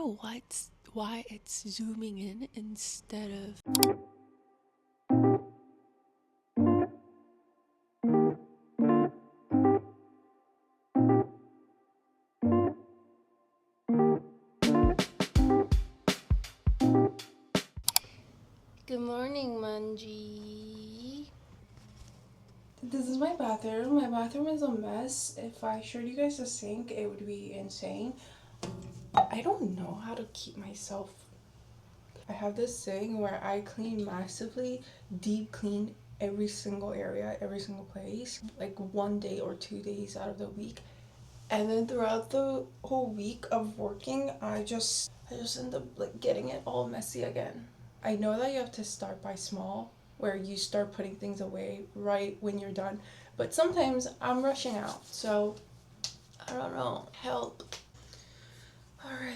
know why it's zooming in instead of. Good morning, Manji. This is my bathroom. My bathroom is a mess. If I showed you guys the sink, it would be insane. I don't know how to keep myself. I have this thing where I clean massively, deep clean every single area, every single place, like 1 day or 2 days out of the week. And then throughout the whole week of working, I just end up like getting it all messy again. I know that you have to start by small, where you start putting things away right when you're done. But sometimes I'm rushing out, so I don't know. Help. Alright.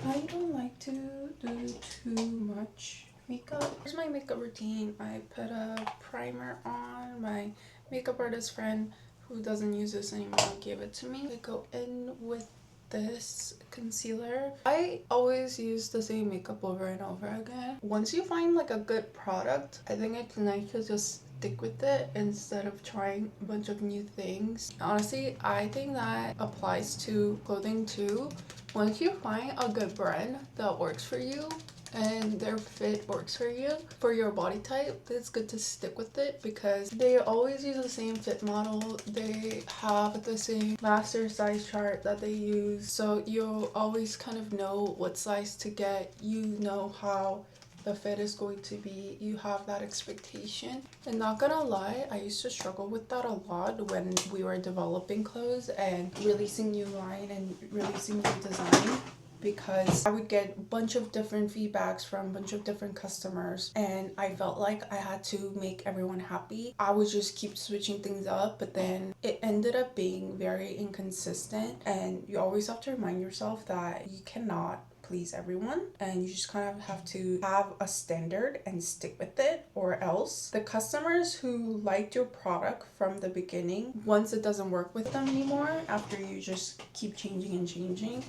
I don't like to do too much makeup. Here's my makeup routine. I put a primer on. My makeup artist friend who doesn't use this anymore gave it to me. I go in with this concealer. I always use the same makeup over and over again. Once you find like a good product, I think it's nice to just stick with it instead of trying a bunch of new things. Honestly, I think that applies to clothing too. Once you find a good brand that works for you and their fit works for you, for your body type, it's good to stick with it because they always use the same fit model. They have the same master size chart that they use, so you'll always kind of know what size to get. You know how the fit is going to be. You have that expectation. And not gonna lie, I used to struggle with that a lot when we were developing clothes and releasing new line and releasing new design, because I would get a bunch of different feedbacks from a bunch of different customers and I felt like I had to make everyone happy. I would just keep switching things up, but then it ended up being very inconsistent, and you always have to remind yourself that you cannot please everyone and you just kind of have to have a standard and stick with it, or else the customers who liked your product from the beginning, once it doesn't work with them anymore after you just keep changing and changing,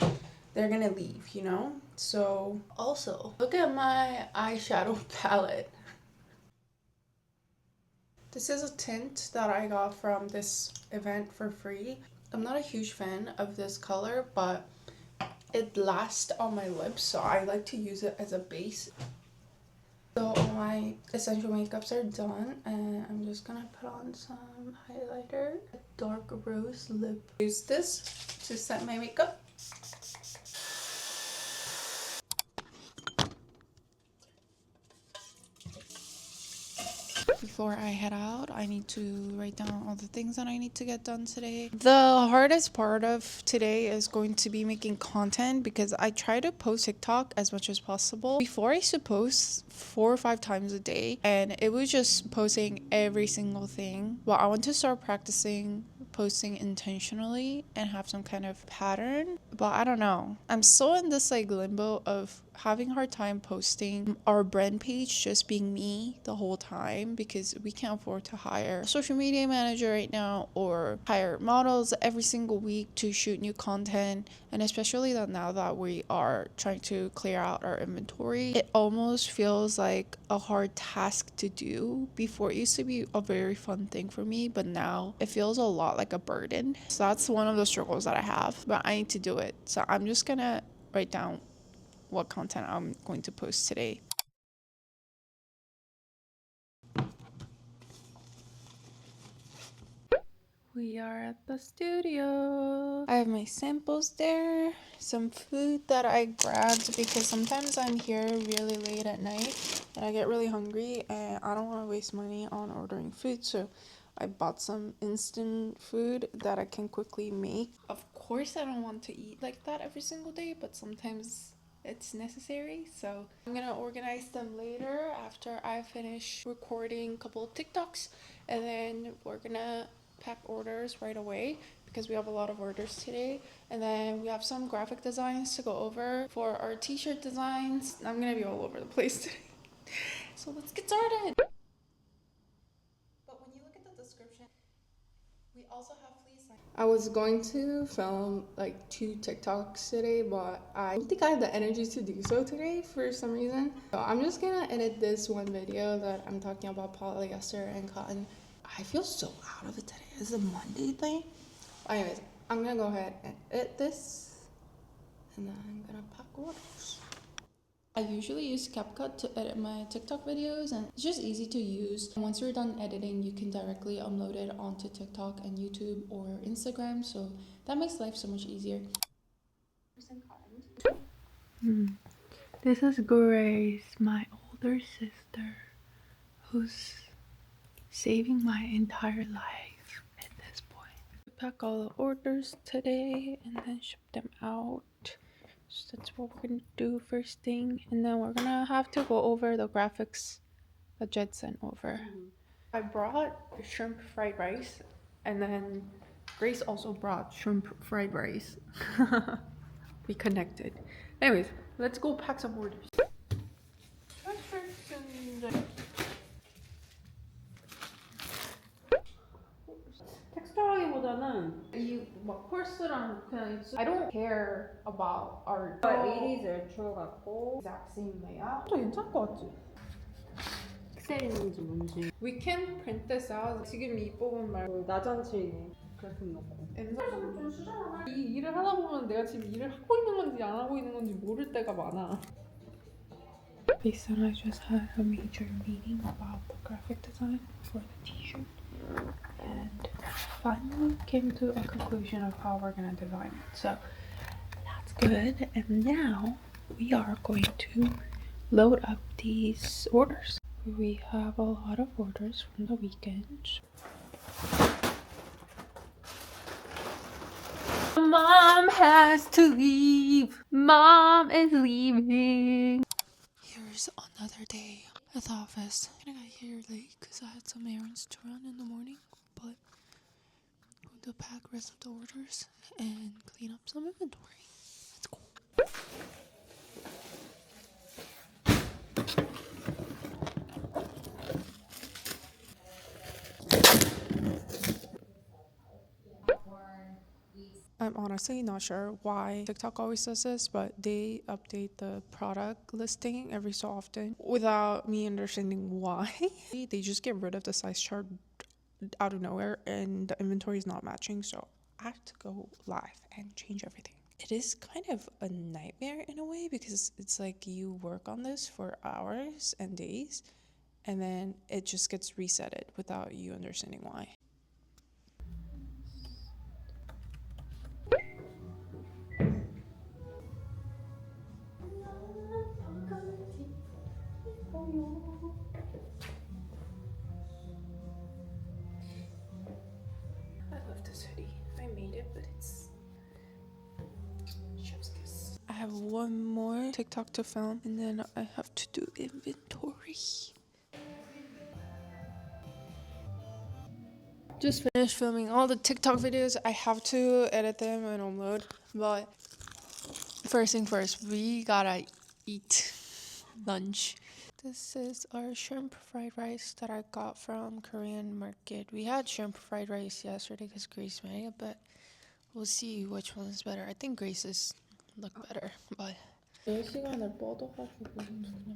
they're gonna leave, you know? So also look at my eyeshadow palette. This is a tint that I got from this event for free. I'm not a huge fan of this color, but it lasts on my lips, so I like to use it as a base. So all my essential makeups are done and I'm just gonna put on some highlighter, a dark rose lip. Use this to set my makeup. Before I head out, I need to write down all the things that I need to get done today. The hardest part of today is going to be making content because I try to post TikTok as much as possible. Before, I used to post 4 or 5 times a day and it was just posting every single thing. Well, I want to start practicing posting intentionally and have some kind of pattern, but I don't know. I'm still in this like limbo of having a hard time posting our brand page just being me the whole time because we can't afford to hire a social media manager right now or hire models every single week to shoot new content. And especially that now that we are trying to clear out our inventory, it almost feels like a hard task to do. Before, it used to be a very fun thing for me, but now it feels a lot like a burden. So that's one of the struggles that I have, but I need to do it. So I'm just gonna write down what content I'm going to post today. We are at the studio. I have my samples there, some food that I grabbed because sometimes I'm here really late at night and I get really hungry and I don't want to waste money on ordering food, so I bought some instant food that I can quickly make. Of course, I don't want to eat like that every single day, but sometimes it's necessary, so I'm gonna organize them later after I finish recording a couple of TikToks, and then we're gonna pack orders right away because we have a lot of orders today, and then we have some graphic designs to go over for our t-shirt designs. I'm gonna be all over the place today. So let's get started. But when you look at the description, we also have fleece. I was going to film like 2 TikToks today, but I don't think I have the energy to do so today for some reason. So I'm just gonna edit this one video that I'm talking about polyester and cotton. I feel so out of it today. It's a Monday thing. Anyways, I'm gonna go ahead and edit this, and then I'm gonna pack orders. I usually use CapCut to edit my TikTok videos, and it's just easy to use. Once you're done editing, you can directly upload it onto TikTok and YouTube or Instagram, so that makes life so much easier. This is Grace, my older sister, who's saving my entire life at this point. Pack all the orders today and then ship them out. So that's what we're gonna do first thing, and then we're gonna have to go over the graphics that Jed sent over. I brought shrimp fried rice, and then Grace also brought shrimp fried rice. We connected. Anyways, let's go pack some orders. 텍스처라기보다는 이막 펄스랑 그냥 I don't care about art. it is retro 같고 exact same layout. 또 괜찮을 것 같지? 픽셀 있는지 뭔지 We can print this out. 지금 이 부분 말고 나전칠이네. 그래픽 넣고 이 일을 하다 보면 내가 지금 일을 하고 있는 건지 안 하고 있는 건지 모를 때가 많아. Based on I just had a major meeting about the graphic design for the t-shirt, and finally came to a conclusion of how we're gonna design it. So that's good. And now we are going to load up these orders. We have a lot of orders from the weekend. Mom has to leave. Mom is leaving. Here's another day at the office. I got here late because I had some errands to run in the morning, but I'm going to pack rest of the orders and clean up some inventory. Let's go. I'm honestly not sure why TikTok always does this, but they update the product listing every so often without me understanding why. They just get rid of the size chart out of nowhere and the inventory is not matching, so I have to go live and change everything. It is kind of a nightmare in a way because it's like you work on this for hours and days and then it just gets resetted without you understanding why. I love this hoodie. I made it, but it's chef's kiss. I have one more TikTok to film and then I have to do inventory. Just finished filming all the TikTok videos. I have to edit them and upload, but first thing first, we gotta eat lunch. This is our shrimp fried rice that I got from Korean market. We had shrimp fried rice yesterday because Grace made it, but we'll see which one is better. I think Grace's look better, but 4시간을 뻗어가지고 그냥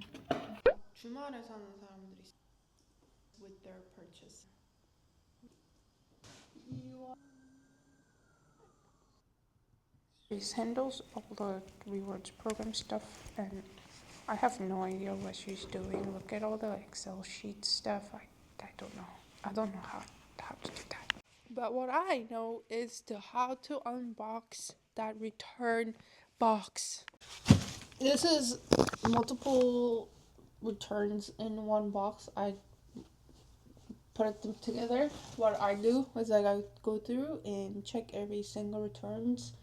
주말에 사는 사람들이 with their purchase. Grace handles all the rewards program stuff, and I have no idea what she's doing. Look at all the Excel sheet stuff. I don't know. I don't know how to do that. But what I know is how to unbox that return box. This is multiple returns in one box. I put them together. What I do is I go through and check every single returns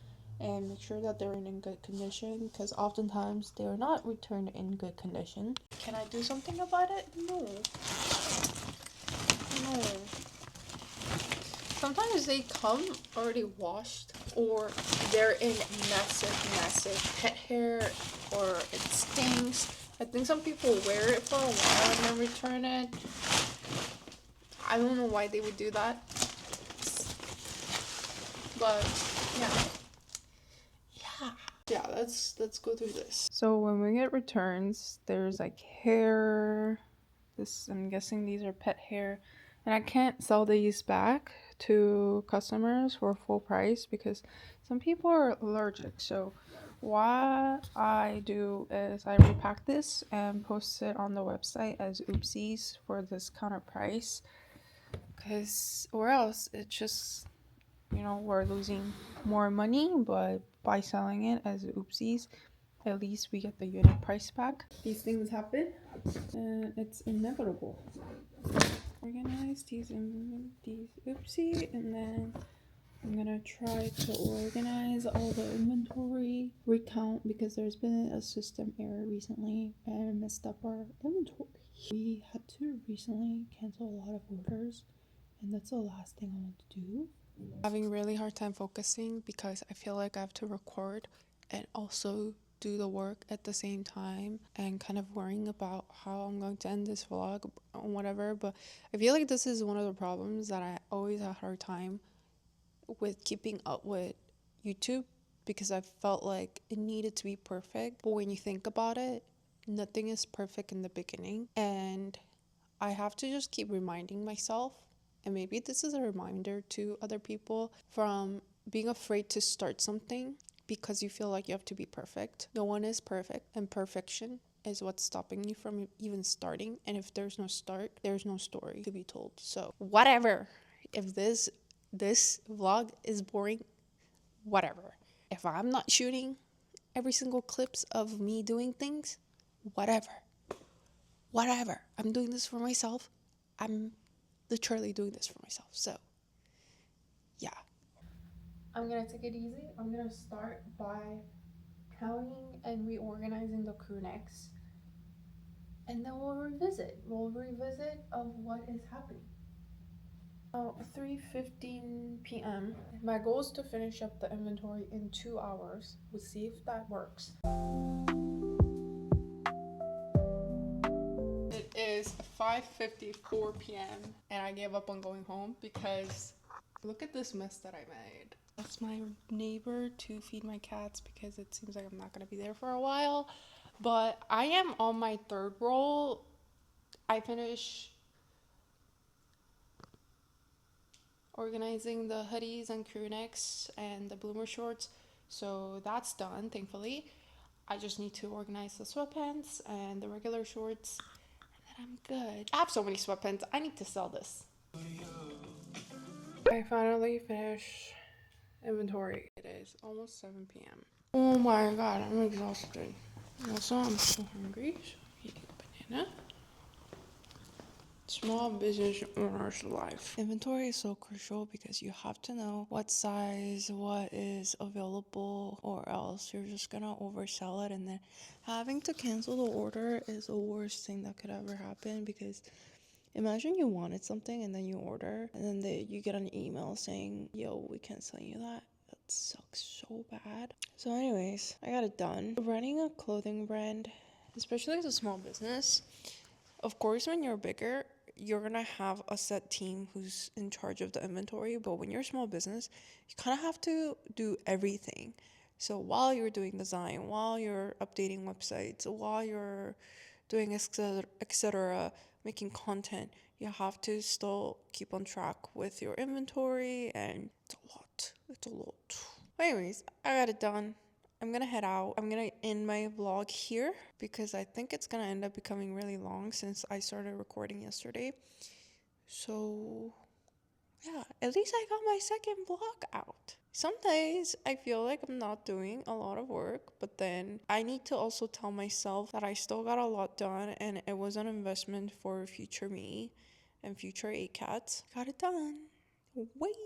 and make sure that they're in good condition, because oftentimes they are not returned in good condition. Can I do something about it? No. Sometimes they come already washed, or they're in massive pet hair, or it stinks. I think some people wear it for a while and then return it. I don't know why they would do that. But yeah, let's go through this. So when we get returns, there's like hair. This, I'm guessing these are pet hair, and I can't sell these back to customers for full price because some people are allergic. So what I do is I repack this and post it on the website as oopsies for discounted price, because or else it's just, you know, we're losing more money, but by selling it as oopsies, at least we get the unit price back. These things happen, and it's inevitable. Organize these oopsie, and then I'm gonna try to organize all the inventory, recount, because there's been a system error recently and messed up our inventory. We had to recently cancel a lot of orders, and that's the last thing I want to do. Having really hard time focusing because I feel like I have to record and also do the work at the same time, and kind of worrying about how I'm going to end this vlog or whatever. But I feel like this is one of the problems that I always had a hard time with keeping up with YouTube, because I felt like it needed to be perfect. But when you think about it, nothing is perfect in the beginning, and I have to just keep reminding myself, and maybe this is a reminder to other people, from being afraid to start something because you feel like you have to be perfect. No one is perfect, and perfection is what's stopping you from even starting. And if there's no start, there's no story to be told. So whatever. If this vlog is boring, whatever. If I'm not shooting every single clips of me doing things, whatever. I'm doing this for myself. I'm literally doing this for myself. So yeah, I'm gonna take it easy. I'm gonna start by counting and reorganizing the crew necks, and then we'll revisit of what is happening. Now 3:15 p.m. My goal is to finish up the inventory in 2 hours. We'll see if that works. It is 5:54 p.m. and I gave up on going home because look at this mess that I made. That's my neighbor to feed my cats because it seems like I'm not gonna be there for a while. But I am on my third roll. I finish organizing the hoodies and crew necks and the bloomer shorts, so that's done, thankfully. I just need to organize the sweatpants and the regular shorts, and then I'm good. I have so many sweatpants. I need to sell this. I finally finished inventory. It is almost 7 p.m. Oh my god, I'm exhausted. Also, I'm so hungry, so I'm eating a banana. Small business owner's life. Inventory is so crucial because you have to know what size, what is available, or else you're just gonna oversell it, and then having to cancel the order is the worst thing that could ever happen. Because imagine you wanted something and then you order, and then you get an email saying, yo, we can't sell you that. That sucks so bad. So anyways, I got it done. Running a clothing brand, especially as a small business, of course, when you're bigger, you're gonna have a set team who's in charge of the inventory. But when you're a small business, you kind of have to do everything. So while you're doing design, while you're updating websites, while you're doing etc., making content, you have to still keep on track with your inventory, and it's a lot. Anyways, I got it done. I'm gonna head out. I'm gonna end my vlog here because I think it's gonna end up becoming really long since I started recording yesterday. So yeah, at least I got my second vlog out. Some days I feel like I'm not doing a lot of work, but then I need to also tell myself that I still got a lot done, and it was an investment for future me and future ACATs. Got it done. Wait.